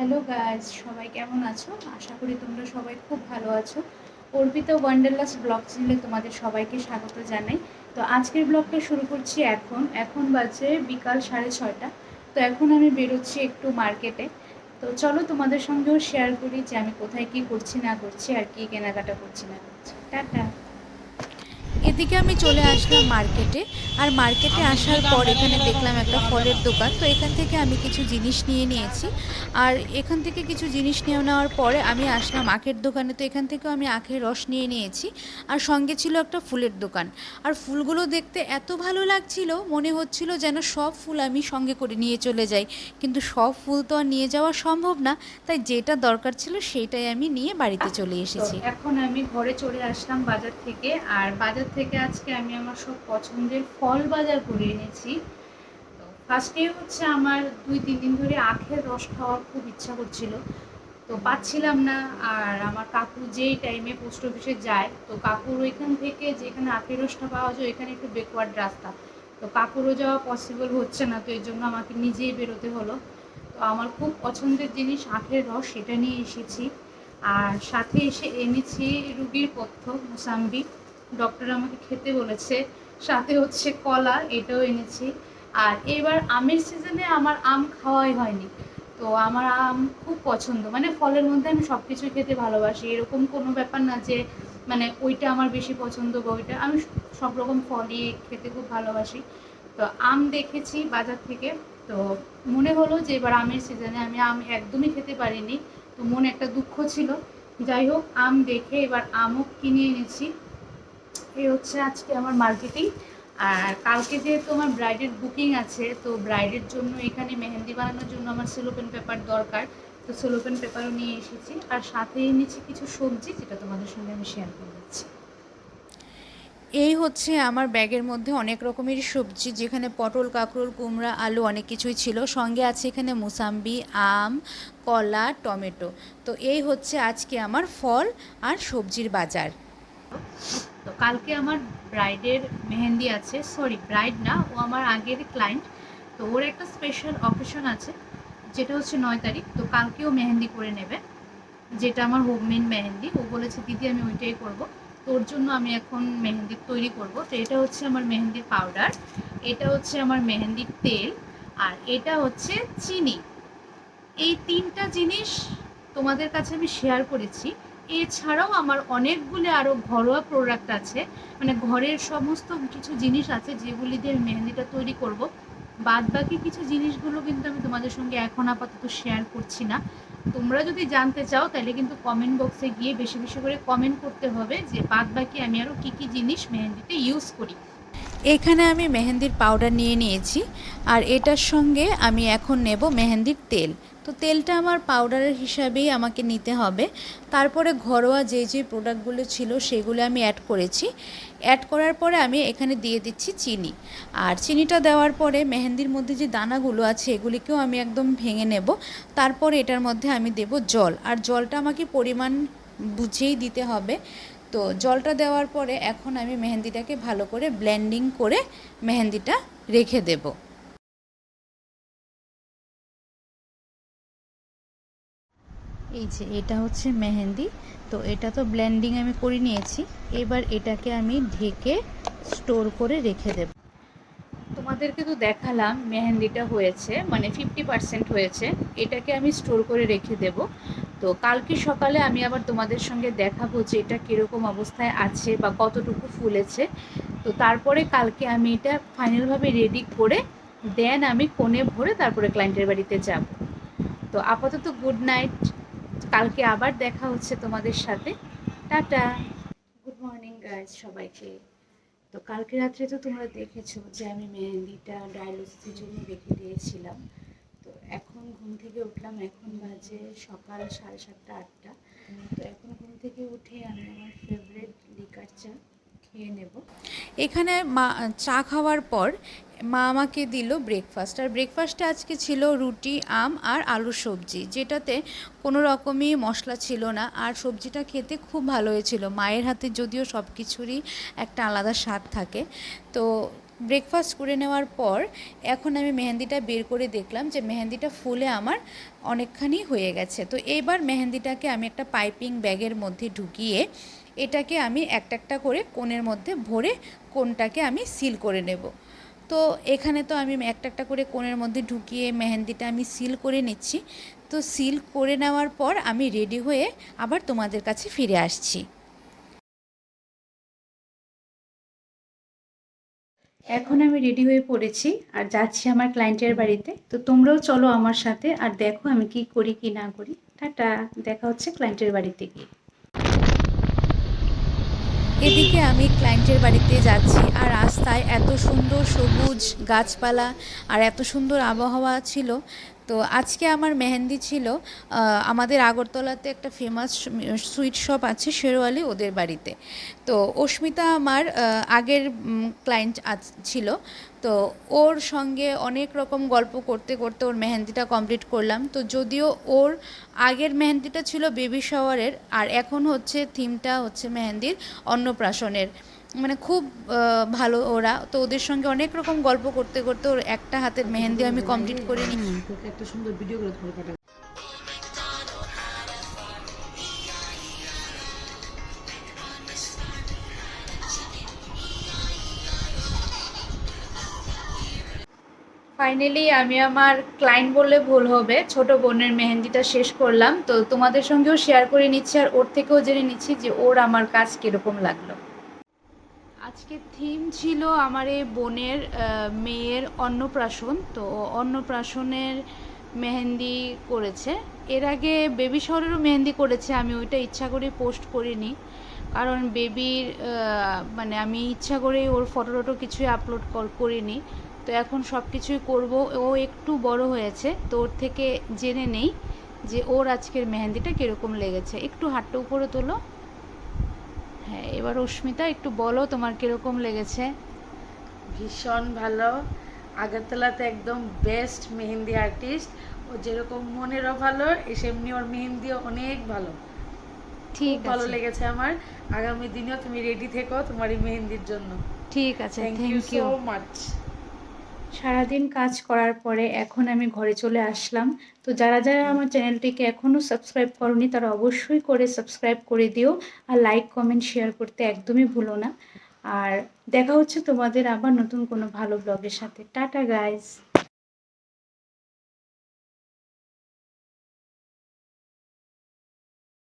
Hello guys, সবাই কেমন আছো? আশা করি তোমরা সবাই খুব ভালো আছো। অর্পিতা ওয়ান্ডারলাস ব্লগ চ্যানেলে তোমাদের সবাইকে স্বাগত জানাই। তো আজকের ব্লগটা শুরু করছি এখন বাজে বিকাল 6:30। তো এখন আমি বেরোচ্ছি একটু মার্কেটে। তো চলো তোমাদের সঙ্গেও শেয়ার করি যে আমি কোথায় কী করছি না করছি আর কী কেনাকাটা করছি না করছি। টাটা। এদিকে আমি চলে আসলাম মার্কেটে। আর মার্কেটে আসার পর এখানে দেখলাম একটা ফলের দোকান। তো এখান থেকে আমি কিছু জিনিস নিয়ে নিয়েছি। আর এখান থেকে কিছু জিনিস নিয়ে নেওয়ার পরে আমি আসলাম আখের দোকানে। তো এখান থেকেও আমি আখের রস নিয়ে নিয়েছি। আর সঙ্গে ছিল একটা ফুলের দোকান। আর ফুলগুলো দেখতে এত ভালো লাগছিল, মনে হচ্ছিল যেন সব ফুল আমি সঙ্গে করে নিয়ে চলে যাই। কিন্তু সব ফুল তো আর নিয়ে যাওয়া সম্ভব না, তাই যেটা দরকার ছিল সেইটাই আমি নিয়ে বাড়িতে চলে তো এসেছি। এখন আমি ঘরে চলে আসলাম বাজার থেকে। আর বাজার থেকে আজকে আমি আমার সব পছন্দের ফল বাজার করে এনেছি। তো ফার্স্টে হচ্ছে আমার 2-3 দিন ধরে আখের রস খাওয়ার খুব ইচ্ছা করছিল, তো পাচ্ছিলাম না। আর আমার কাকু যেই টাইমে পোস্ট অফিসে যায়, তো কাকুর ওইখান থেকে যেখানে আখের রসটা পাওয়া যায় ওইখানে একটু ব্যাকওয়ার্ড রাস্তা, তো কাকুরও যাওয়া পসিবল হচ্ছে না, তো এই জন্য আমাকে নিজেই বেরোতে হলো। তো আমার খুব পছন্দের জিনিস আখের রস, সেটা নিয়ে এসেছি। আর সাথে এসে এনেছি রুগীর পথ্য মুসাম্বি, ডক্টর আমাকে খেতে বলেছে। সাথে হচ্ছে কলা, এটাও এনেছি। আর এবার আমের সিজনে আমার আম খাওয়াই হয়নি। তো আমার আম খুব পছন্দ, মানে ফলের মধ্যে আমি সব কিছু খেতে ভালোবাসি, এরকম কোনো ব্যাপার না যে মানে ওইটা আমার বেশি পছন্দ বা ওইটা, আমি সব রকম ফলই খেতে খুব ভালোবাসি। তো আম দেখেছি বাজার থেকে। তো মনে হলো যে এবার আমের সিজনে আমি আম একদমই খেতে পারিনি, তো মনে একটা দুঃখ ছিল। যাই হোক, আম দেখে এবার আমও কিনে এনেছি। এই হচ্ছে আজকে আমার মার্কেটিং। আর কালকে যেহেতু আমার ব্রাইডের বুকিং আছে, তো ব্রাইডের জন্য এখানে মেহেন্দি বানানোর জন্য আমার সেলোপেন পেপার দরকার। তো সেলোপেন পেপারও নিয়ে এসেছি, আর সাথে এনেছি কিছু সবজি, যেটা তোমাদের সঙ্গে আমি শেয়ার করে দিচ্ছি। এই হচ্ছে আমার ব্যাগের মধ্যে অনেক রকমের সবজি, যেখানে পটল, কাঁকরোল, কুমড়া, আলু অনেক কিছুই ছিল। সঙ্গে আছে এখানে মুসাম্বি, আম, কলা, টমেটো। তো এই হচ্ছে আজকে আমার ফল আর সবজির বাজার। তো কালকে আমার ব্রাইডের মেহেন্দি আছে, সরি ব্রাইড না, ও আমার আগের ক্লায়েন্ট। তো ওর একটা স্পেশাল অকেশন আছে, যেটা হচ্ছে 9 তারিখ। তো কালকেও মেহেন্দি করে নেবে, যেটা আমার হোমমেড মেহেন্দি। ও বলেছে দিদি আমি ওইটাই করব। তোর জন্য আমি এখন মেহেন্দি তৈরি করব। তো এটা হচ্ছে আমার মেহেন্দির পাউডার, এটা হচ্ছে আমার মেহেন্দির তেল, আর এটা হচ্ছে চিনি। এই 3টা জিনিস তোমাদের কাছে আমি শেয়ার করেছি। এছাড়াও আমার অনেকগুলো আরও ঘরোয়া প্রোডাক্ট আছে, মানে ঘরের সমস্ত কিছু জিনিস আছে যেগুলি দিয়ে আমি মেহেন্দিটা তৈরি করব। বাদ বাকি কিছু জিনিসগুলো কিন্তু আমি তোমাদের সঙ্গে এখন আপাতত শেয়ার করছি না। তোমরা যদি জানতে চাও তাহলে কিন্তু কমেন্ট বক্সে গিয়ে বেশি বেশি করে কমেন্ট করতে হবে যে বাদ বাকি আমি আরও কী কী জিনিস মেহেন্দিতে ইউজ করি। এখানে আমি মেহেন্দির পাউডার নিয়ে নিয়েছি। আর এটার সঙ্গে আমি এখন নেব মেহেন্দির তেল। তো তেলটা আমার পাউডারের হিসাবেই আমাকে নিতে হবে। তারপরে ঘরোয়া যে যে প্রোডাক্টগুলো ছিল সেগুলো আমি অ্যাড করেছি। অ্যাড করার পরে আমি এখানে দিয়ে দিচ্ছি চিনি। আর চিনিটা দেওয়ার পরে মেহেন্দির মধ্যে যে দানাগুলো আছে এগুলিকেও আমি একদম ভেঙে নেব। তারপরে এটার মধ্যে আমি দেব জল। আর জলটা আমাকে পরিমাণ বুঝেই দিতে হবে। তো জলটা দেওয়ার পরে এখন আমি মেহেন্দিটাকে ভালো করে ব্লেন্ডিং করে মেহেন্দিটা রেখে দেব। এই যে এটা হচ্ছে মেহেন্দি। তো এটা তো ব্লেন্ডিং আমি করে নিয়েছি। এবার এটাকে আমি ঢেকে স্টোর করে রেখে দেব। তোমাদেরকে তো দেখালাম মেহেন্দিটা হয়েছে, মানে 50% হয়েছে। এটাকে আমি স্টোর করে রেখে দেব। তো কালকে সকালে আমি আবার তোমাদের সঙ্গে দেখাবো যে এটা কীরকম অবস্থায় আছে বা কতটুকু ফুলেছে। তো তারপরে কালকে আমি এটা ফাইনালভাবে রেডি করে দেন আমি কোণে ভরে তারপরে ক্লায়েন্টের বাড়িতে যাব। তো আপাতত গুড নাইট, কালকে আবার দেখা হচ্ছে তোমাদের সাথে। টাটা। গুড মর্নিং গাইজ সবাইকে। তো কালকে রাত্রে তো তোমরা দেখেছো যে আমি মেহেন্দিটা ডায়ালিসিসের জন্য রেখে দিয়েছিলাম। তো এখন ঘুম থেকে উঠলাম, এখন বাজে সকাল 7:30-8টা। তো এখন ঘুম থেকে উঠে আমি আমার ফেভারিট লিকার চা খেয়ে নেব। এখানে মা চা খাওয়ার পর মা আমাকে দিল ব্রেকফাস্ট। আর ব্রেকফাস্টে আজকে ছিল রুটি, আম আর আলুর সবজি, যেটাতে কোনো রকমই মশলা ছিল না। আর সবজিটা খেতে খুব ভালো হয়েছিল। মায়ের হাতে যদিও সব কিছুরই একটা আলাদা স্বাদ থাকে। তো ব্রেকফাস্ট করে নেওয়ার পর এখন আমি মেহেন্দিটা বের করে দেখলাম যে মেহেন্দিটা ফুলে আমার অনেকখানি হয়ে গেছে। তো এইবার মেহেন্দিটাকে আমি একটা পাইপিং ব্যাগের মধ্যে ঢুকিয়ে এটাকে আমি একটা একটা করে কোণের মধ্যে ভরে কোণটাকে আমি সিল করে নেব। তো এখানে তো আমি একটা একটা করে কোণের মধ্যে ঢুকিয়ে মেহেন্দিটা আমি সিল করে নিচ্ছি। তো সিল করে নেওয়ার পর আমি রেডি হয়ে আবার তোমাদের কাছে ফিরে আসছি। এখন আমি রেডি হয়ে পড়েছি আর যাচ্ছি আমার ক্লায়েন্টের বাড়িতে। তো তোমরাও চলো আমার সাথে আর দেখো আমি কি করি কি না করি। টাটা, দেখা হচ্ছে ক্লায়েন্টের বাড়িতে গিয়ে। এদিকে আমি ক্লায়েন্টের বাড়িতে যাচ্ছি আর রাস্তায় এত সুন্দর সবুজ গাছপালা আর এত সুন্দর আবহাওয়া ছিল। তো আজকে আমার মেহেন্দি ছিল আমাদের আগরতলাতে একটা ফেমাস সুইট শপ আছে শেরওয়ালি, ওদের বাড়িতে। তো অস্মিতা আমার আগের ক্লায়েন্ট ছিল। তো ওর সঙ্গে অনেক রকম গল্প করতে করতে ওর মেহেন্দিটা কমপ্লিট করলাম। তো যদিও ওর আগের মেহেন্দিটা ছিল বেবি শাওয়ারের, আর এখন হচ্ছে থিমটা হচ্ছে মেহেন্দির অন্নপ্রাশনের। মানে খুব ভালো ওরা। তো ওদের সঙ্গে অনেক রকম গল্প করতে করতে ওর একটা হাতের মেহেন্দি আমি কমপ্লিট করে নিই। তোকে একটা সুন্দর ভিডিও করে তোমার পাঠাবো। ফাইনালি আমি আমার ক্লায়েন্ট বললে ভুল হবে, ছোট বোনের মেহেন্দিটা শেষ করলাম। তো তোমাদের সঙ্গেও শেয়ার করে নিচ্ছি আর ওর থেকেও জেনে নিচ্ছি যে ওর আমার কাজ কীরকম লাগলো। আজকে থিম ছিল আমার এই বোনের মেয়ের অন্নপ্রাশন। তো অন্নপ্রাশনের মেহেন্দি করেছে। এর আগে বেবি শাওয়ারেরও মেহেন্দি করেছে, আমি ওইটা ইচ্ছা করে পোস্ট করিনি, কারণ বেবির মানে আমি ইচ্ছা করেই ওর ফটো টটো কিছুই আপলোড করিনি। তো এখন সব কিছুই করবো। ও একটু বড় হয়েছে, তো ওর থেকে জেনে নেই যে ওর আজকের মেহেন্দিটা কীরকম লেগেছে। একটু হাতটা উপরে তোলো। হ্যাঁ, এবার অস্মিতা একটু বলো তোমার কীরকম লেগেছে। ভীষণ ভালো। আগরতলাতে একদম বেস্ট মেহেন্দি আর্টিস্ট। ও যেরকম মনেরও ভালো, সেমনি ওর মেহেন্দিও অনেক ভালো। ঠিক খুব ভালো আছে, লেগেছে আমার। আগামী দিনেও তুমি রেডি থেকো তোমার এই মেহেন্দির জন্য। ঠিক আছে, thank you thank you. So much. সারাদিন কাজ করার পরে এখন আমি ঘরে চলে আসলাম। তো যারা যারা আমার চ্যানেলটিকে এখনও সাবস্ক্রাইব করনি তারা অবশ্যই করে সাবস্ক্রাইব করে দিও, আর লাইক কমেন্ট শেয়ার করতে একদমই ভুলো না। আর দেখা হচ্ছে তোমাদের আবার নতুন কোনো ভালো ব্লগের সাথে। Tata guys.